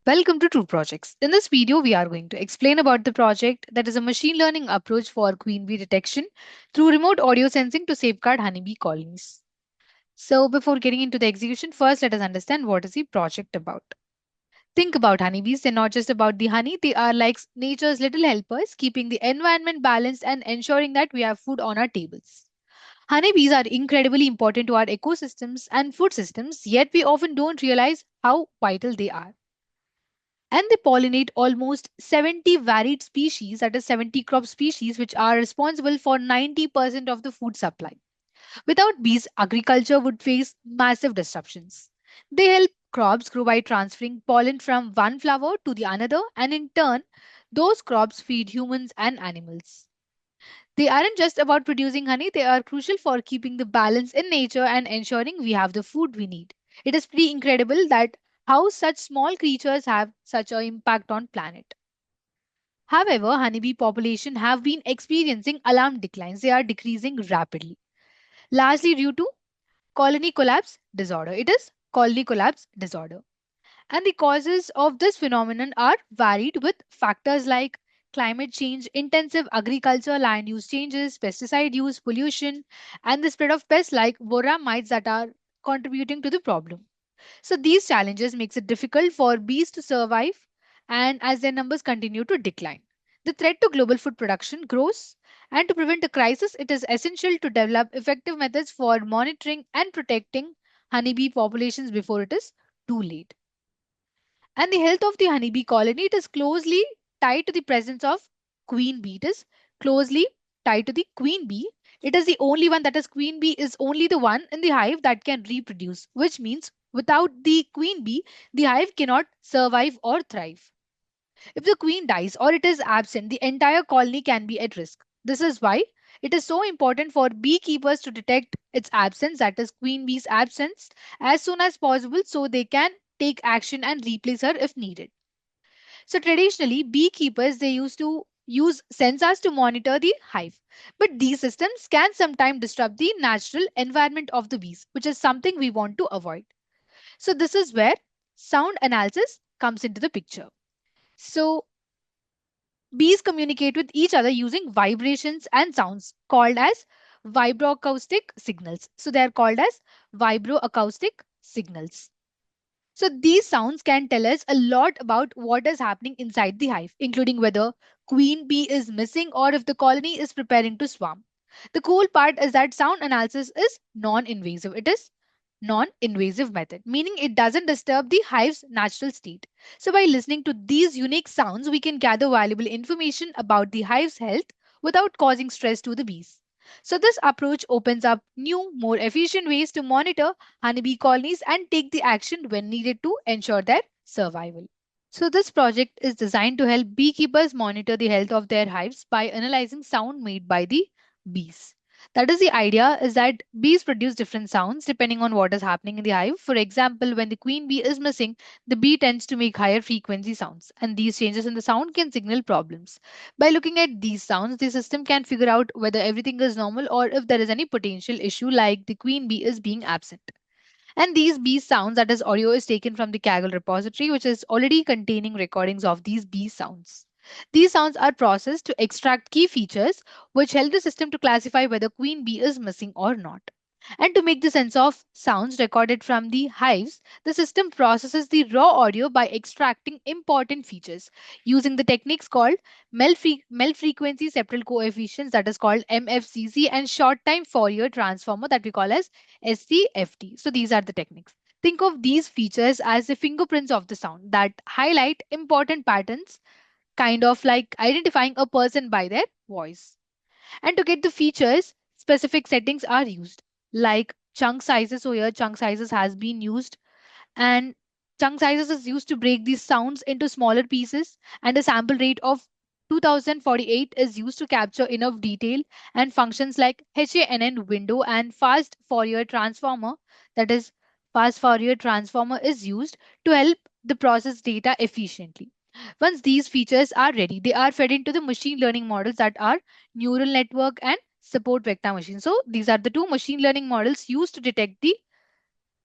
Welcome to True Projects. In this video, we are going to explain about the project that is a machine learning approach for queen bee detection through remote audio sensing to safeguard honeybee colonies. So, before getting into the execution, first let us understand what is the project about. Think about honeybees, they're not just about the honey, they are like nature's little helpers, keeping the environment balanced and ensuring that we have food on our tables. Honeybees are incredibly important to our ecosystems and food systems, yet we often don't realize how vital they are, and they pollinate almost 70 varied species, that is 70 crop species, which are responsible for 90% of the food supply. Without bees, agriculture would face massive disruptions. They help crops grow by transferring pollen from one flower to the another, and in turn, those crops feed humans and animals. They aren't just about producing honey, they are crucial for keeping the balance in nature and ensuring we have the food we need. It is pretty incredible that how such small creatures have such an impact on planet. However, honeybee population have been experiencing alarm declines. They are decreasing rapidly, largely due to colony collapse disorder. It is colony collapse disorder. And the causes of this phenomenon are varied, with factors like climate change, intensive agriculture, land use changes, pesticide use, pollution, and the spread of pests like borer mites that are contributing to the problem. So these challenges makes it difficult for bees to survive, and as their numbers continue to decline. The threat to global food production grows, and to prevent a crisis, it is essential to develop effective methods for monitoring and protecting honeybee populations before it is too late. And the health of the honeybee colony, it is closely tied to the presence of queen bee. It is closely tied to the queen bee. It is the only one, that is queen bee is only the one in the hive that can reproduce, which means without the queen bee, the hive cannot survive or thrive. If the queen dies or it is absent, the entire colony can be at risk. This is why it is so important for beekeepers to detect its absence, that is, queen bee's absence, as soon as possible so they can take action and replace her if needed. So, traditionally, beekeepers they used to use sensors to monitor the hive. But these systems can sometimes disrupt the natural environment of the bees, which is something we want to avoid. So, this is where sound analysis comes into the picture. So, bees communicate with each other using vibrations and sounds called as vibroacoustic signals. So they are called as vibroacoustic signals. So these sounds can tell us a lot about what is happening inside the hive, including whether queen bee is missing or if the colony is preparing to swarm. The cool part is that sound analysis is non-invasive. It is non-invasive method, meaning it doesn't disturb the hive's natural state. So by listening to these unique sounds, we can gather valuable information about the hive's health without causing stress to the bees. So this approach opens up new, more efficient ways to monitor honeybee colonies and take the action when needed to ensure their survival. So, this project is designed to help beekeepers monitor the health of their hives by analyzing sound made by the bees. That is, the idea is that bees produce different sounds depending on what is happening in the hive. For example, when the queen bee is missing, the bee tends to make higher frequency sounds, and these changes in the sound can signal problems. By looking at these sounds, the system can figure out whether everything is normal or if there is any potential issue, like the queen bee is being absent. And these bee sounds, that is audio, is taken from the Kaggle repository, which is already containing recordings of these bee sounds. These sounds are processed to extract key features which help the system to classify whether queen bee is missing or not. And to make the sense of sounds recorded from the hives, the system processes the raw audio by extracting important features using the techniques called mel frequency septal coefficients, that is called MFCC, and short time Fourier transformer, that we call as SCFT. So these are the techniques. Think of these features as the fingerprints of the sound that highlight important patterns, kind of like identifying a person by their voice. And to get the features, specific settings are used, like chunk sizes. So here chunk sizes has been used, and chunk sizes is used to break these sounds into smaller pieces, and a sample rate of 2048 is used to capture enough detail, and functions like HANN window and fast Fourier transformer, that is fast Fourier transformer, is used to help the process data efficiently. Once these features are ready, they are fed into the machine learning models that are neural network and support vector machine. So these are the two machine learning models used to detect the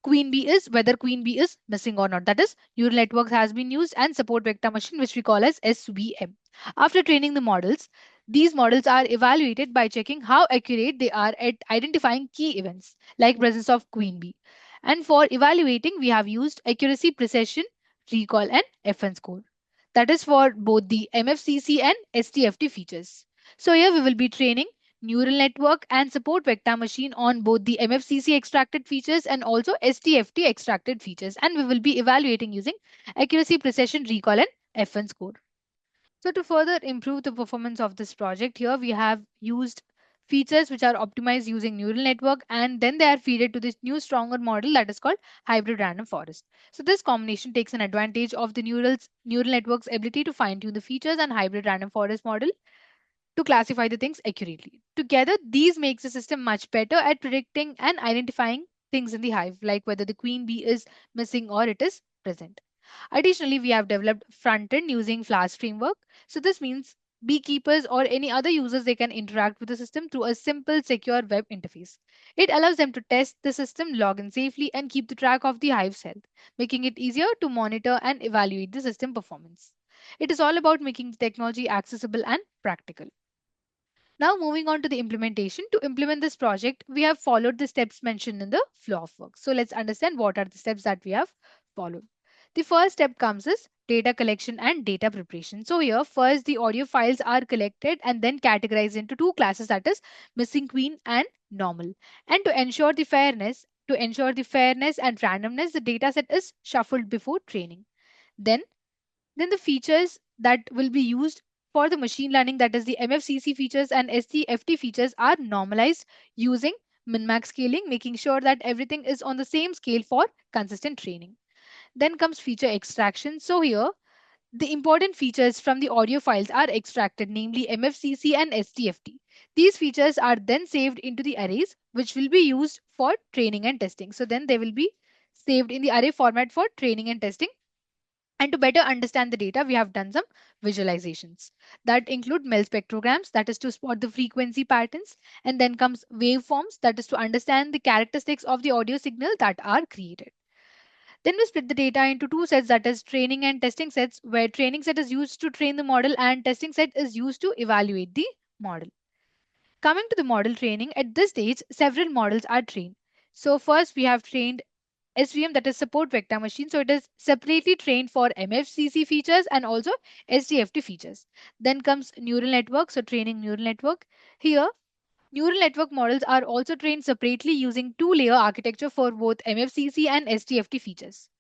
queen bee is whether queen bee is missing or not. That is, neural network has been used and support vector machine, which we call as SVM. After training the models, these models are evaluated by checking how accurate they are at identifying key events like presence of queen bee. And for evaluating, we have used accuracy, precision, recall, and FN score. That is for both the MFCC and STFT features. So here we will be training neural network and support vector machine on both the MFCC extracted features and also STFT extracted features, and we will be evaluating using accuracy, precision, recall, and FN score. So to further improve the performance of this project, here we have used features which are optimized using neural network, and then they are fed to this new stronger model that is called hybrid random forest. So this combination takes an advantage of the neural network's ability to fine tune the features and hybrid random forest model to classify the things accurately. Together, these makes the system much better at predicting and identifying things in the hive, like whether the queen bee is missing or it is present. Additionally, we have developed front end using Flash framework. So this means beekeepers or any other users they can interact with the system through a simple secure web interface. It allows them to test the system, log in safely and keep the track of the hive's health, making it easier to monitor and evaluate the system performance. It is all about making the technology accessible and practical. Now, moving on to the implementation. To implement this project, we have followed the steps mentioned in the flow of work. So, let's understand what are the steps that we have followed. The first step comes is data collection and data preparation. So, here, first, the audio files are collected and then categorized into two classes, that is, missing queen and normal. And to ensure the fairness and randomness, the data set is shuffled before training. Then the features that will be used for the machine learning, that is the MFCC features and STFT features, are normalized using min-max scaling, making sure that everything is on the same scale for consistent training. Then comes feature extraction. So here, the important features from the audio files are extracted, namely MFCC and STFT. These features are then saved into the arrays, which will be used for training and testing. So then they will be saved in the array format for training and testing. And to better understand the data, we have done some visualizations that include Mel spectrograms, that is to spot the frequency patterns, and then comes waveforms, that is to understand the characteristics of the audio signal that are created. Then we split the data into two sets, that is training and testing sets, where training set is used to train the model and testing set is used to evaluate the model. Coming to the model training, at this stage, several models are trained. So first we have trained SVM, that is support vector machine. So it is separately trained for MFCC features and also SDFT features. Then comes neural network. So training neural network. Here, neural network models are also trained separately using two-layer architecture for both MFCC and SDFT features.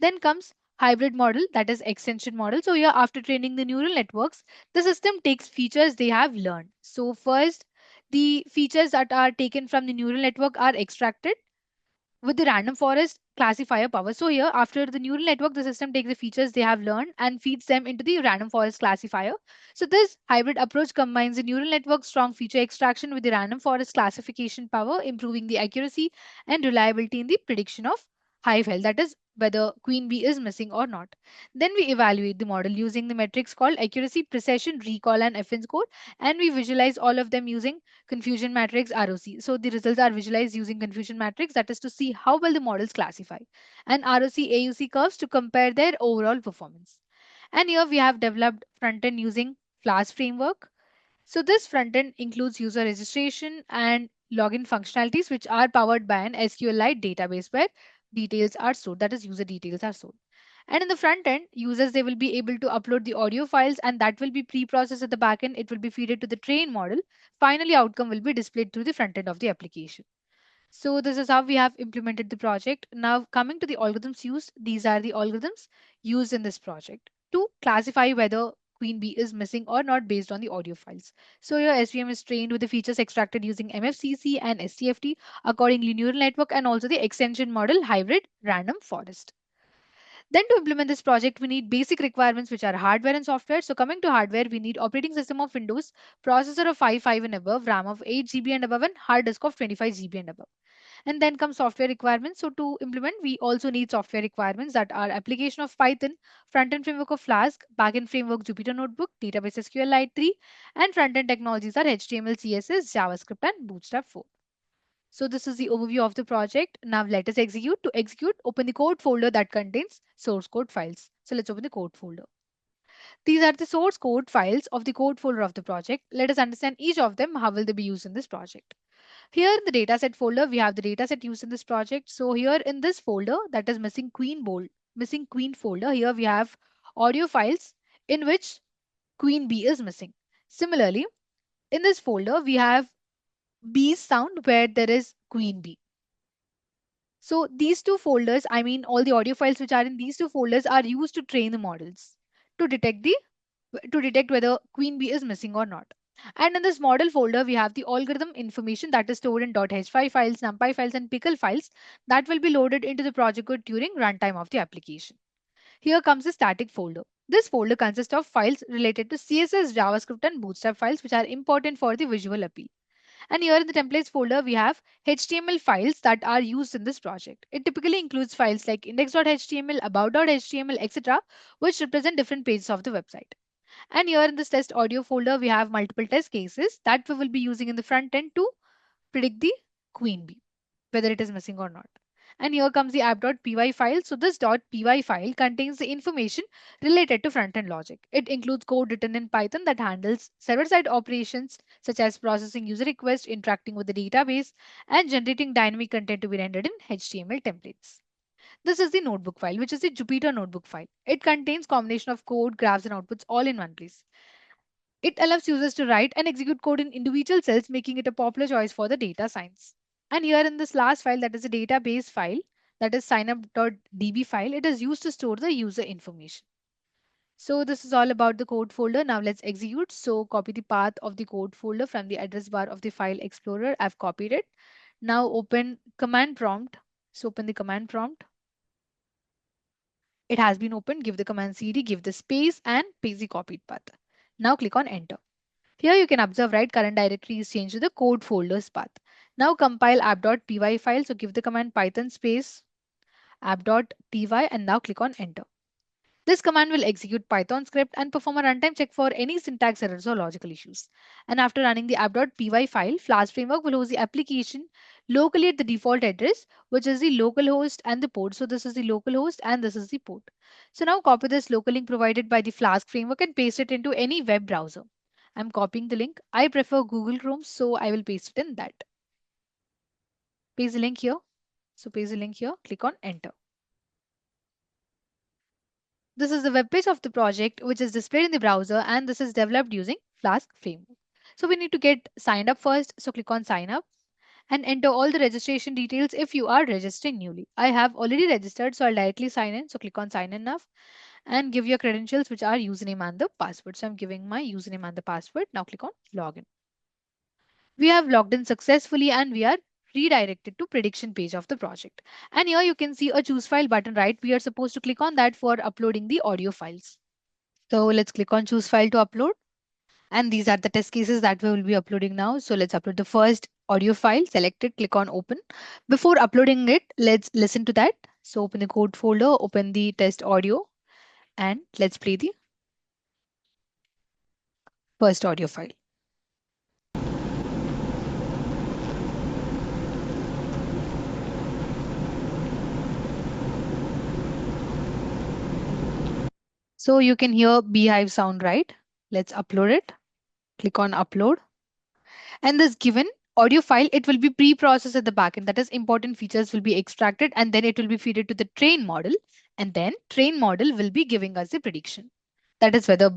Then comes hybrid model, that is extension model. So here, after training the neural networks, the system takes features they have learned. So first, the features that are taken from the neural network are extracted with the random forest classifier power. So here, after the neural network, the system takes the features they have learned and feeds them into the random forest classifier. So this hybrid approach combines the neural network strong feature extraction with the random forest classification power, improving the accuracy and reliability in the prediction of hive health, that is whether queen bee is missing or not. Then we evaluate the model using the metrics called accuracy, precision, recall, and FN score, and we visualize all of them using confusion matrix ROC. So the results are visualized using confusion matrix, that is to see how well the models classify, and ROC AUC curves to compare their overall performance. And here we have developed front end using Flash framework. So this front end includes user registration and login functionalities, which are powered by an SQLite database where details are stored, that is user details are stored. And in the front end, users they will be able to upload the audio files and that will be pre-processed at the back end. It will be fed to the train model. Finally, outcome will be displayed through the front end of the application. So this is how we have implemented the project. Now coming to the algorithms used, these are the algorithms used in this project to classify whether queen bee is missing or not based on the audio files. So your SVM is trained with the features extracted using MFCC and STFT, accordingly neural network and also the extension model hybrid random forest. Then to implement this project, we need basic requirements which are hardware and software. So coming to hardware, we need operating system of Windows, processor of 5 and above, RAM of 8 GB and above, and hard disk of 25 GB and above. And then comes software requirements. So to implement, we also need software requirements that are application of Python, front-end framework of Flask, back-end framework Jupyter Notebook, database SQLite 3, and front-end technologies are HTML, CSS, JavaScript, and Bootstrap 4. So this is the overview of the project. Now let us execute. To execute, open the code folder that contains source code files. So let's open the code folder. These are the source code files of the code folder of the project. Let us understand each of them. How will they be used in this project? Here in the dataset folder, we have the dataset used in this project. So here in this folder, that is missing queen folder, here we have audio files in which queen bee is missing. Similarly, in this folder, we have bees sound where there is queen bee. So these two folders, I mean all the audio files which are in these two folders are used to train the models to detect whether queen bee is missing or not. And in this model folder, we have the algorithm information that is stored in .h5 files, numpy files, and pickle files that will be loaded into the project code during runtime of the application. Here comes the static folder. This folder consists of files related to CSS, JavaScript, and Bootstrap files which are important for the visual appeal. And here in the templates folder, we have HTML files that are used in this project. It typically includes files like index.html, about.html, etc., which represent different pages of the website. And here in this test audio folder, we have multiple test cases that we will be using in the front end to predict the queen bee, whether it is missing or not. And here comes the app.py file. So this .py file contains the information related to front-end logic. It includes code written in Python that handles server-side operations such as processing user requests, interacting with the database, and generating dynamic content to be rendered in HTML templates. This is the notebook file, which is the Jupyter notebook file. It contains combination of code, graphs, and outputs all in one place. It allows users to write and execute code in individual cells, making it a popular choice for the data science. And here in this last file, that is a database file, that is signup.db file, it is used to store the user information. So this is all about the code folder. Now let's execute. So copy the path of the code folder from the address bar of the file explorer. I've copied it. Now open command prompt. So open the command prompt. It has been opened. Give the command cd, give the space and paste the copied path. Now click on enter. Here you can observe, right, current directory is changed to the code folders path. Now compile app.py file. So give the command python space app.py and now click on enter. This command will execute Python script and perform a runtime check for any syntax errors or logical issues. And after running the app.py file, Flask framework will host the application locally at the default address, which is the localhost and the port. So this is the localhost and this is the port. So now copy this local link provided by the Flask framework and paste it into any web browser. I'm copying the link. I prefer Google Chrome, so I will paste it in that. Paste the link here. So paste the link here, click on enter. This is the web page of the project which is displayed in the browser and this is developed using Flask framework. So we need to get signed up first. So click on sign up and enter all the registration details if you are registering newly. I have already registered, so I'll directly sign in. So click on sign in now and give your credentials, which are username and the password. So I'm giving my username and the password. Now click on login. We have logged in successfully and we are redirected to prediction page of the project. And here you can see a choose file button, right? We are supposed to click on that for uploading the audio files. So let's click on choose file to upload. And these are the test cases that we will be uploading now. So let's upload the first audio file, select it, click on open. Before uploading it, let's listen to that. So open the code folder, open the test audio and let's play the first audio file. So you can hear beehive sound, right? Let's upload it. Click on upload. And this given audio file, it will be pre-processed at the backend. That is, important features will be extracted and then it will be fed to the train model. And then train model will be giving us the prediction. That is whether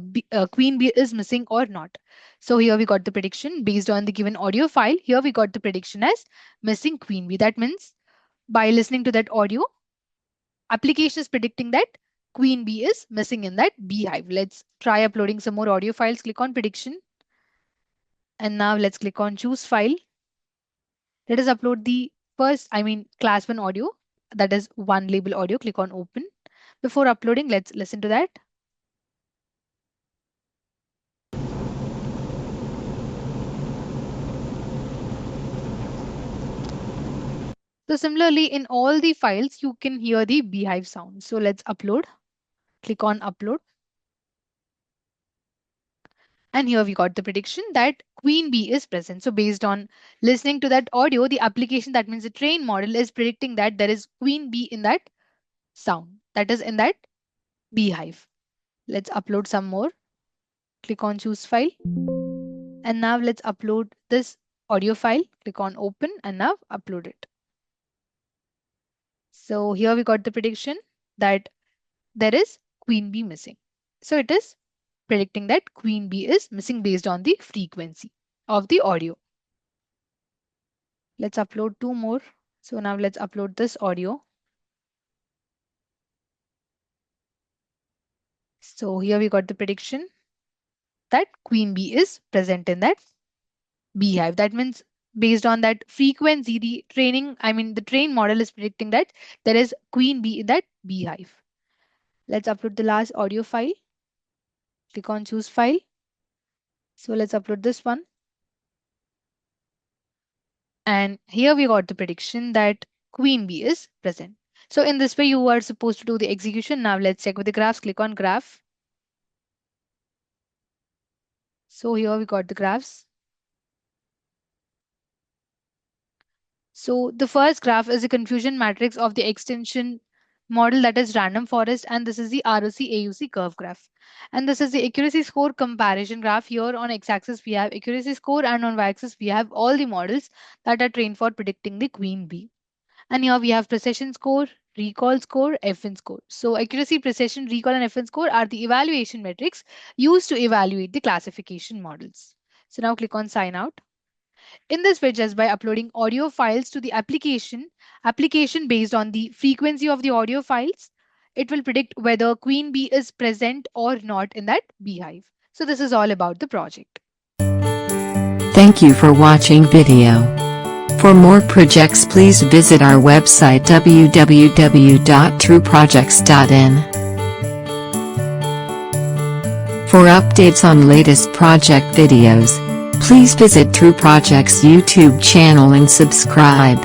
queen bee is missing or not. So here we got the prediction based on the given audio file. Here we got the prediction as missing queen bee. That means by listening to that audio, application is predicting that queen bee is missing in that beehive. Let's try uploading some more audio files. Click on prediction. And now let's click on choose file. Let us upload the first, class 1 audio. That is one label audio. Click on open. Before uploading, let's listen to that. So similarly, in all the files, you can hear the beehive sound. So let's upload. Click on upload. And here we got the prediction that queen bee is present. So based on listening to that audio, the application, that means the train model, is predicting that there is queen bee in that sound, that is in that beehive. Let's upload some more. Click on choose file. And now let's upload this audio file. Click on open and now upload it. So here we got the prediction that there is queen bee missing. So it is predicting that queen bee is missing based on the frequency of the audio. Let's upload two more. So now let's upload this audio. So here we got the prediction that queen bee is present in that beehive. That means based on that frequency, the train model is predicting that there is queen bee in that beehive. Let's upload the last audio file. Click on choose file. So let's upload this one. And here we got the prediction that queen bee is present. So in this way, you are supposed to do the execution. Now let's check with the graphs. Click on graph. So here we got the graphs. So the first graph is a confusion matrix of the extension model, that is random forest, and this is the ROC AUC curve graph. And this is the accuracy score comparison graph. Here on x-axis we have accuracy score, and on y-axis we have all the models that are trained for predicting the queen bee. And here we have precision score, recall score, FN score. So accuracy, precision, recall, and FN score are the evaluation metrics used to evaluate the classification models. So now click on sign out. In this way, just by uploading audio files to the application based on the frequency of the audio files, it will predict whether queen bee is present or not in that beehive. So this is all about the project. Thank you for watching video. For more projects, please visit our website www.trueprojects.in. For updates on latest project videos, please visit True Projects YouTube channel and subscribe.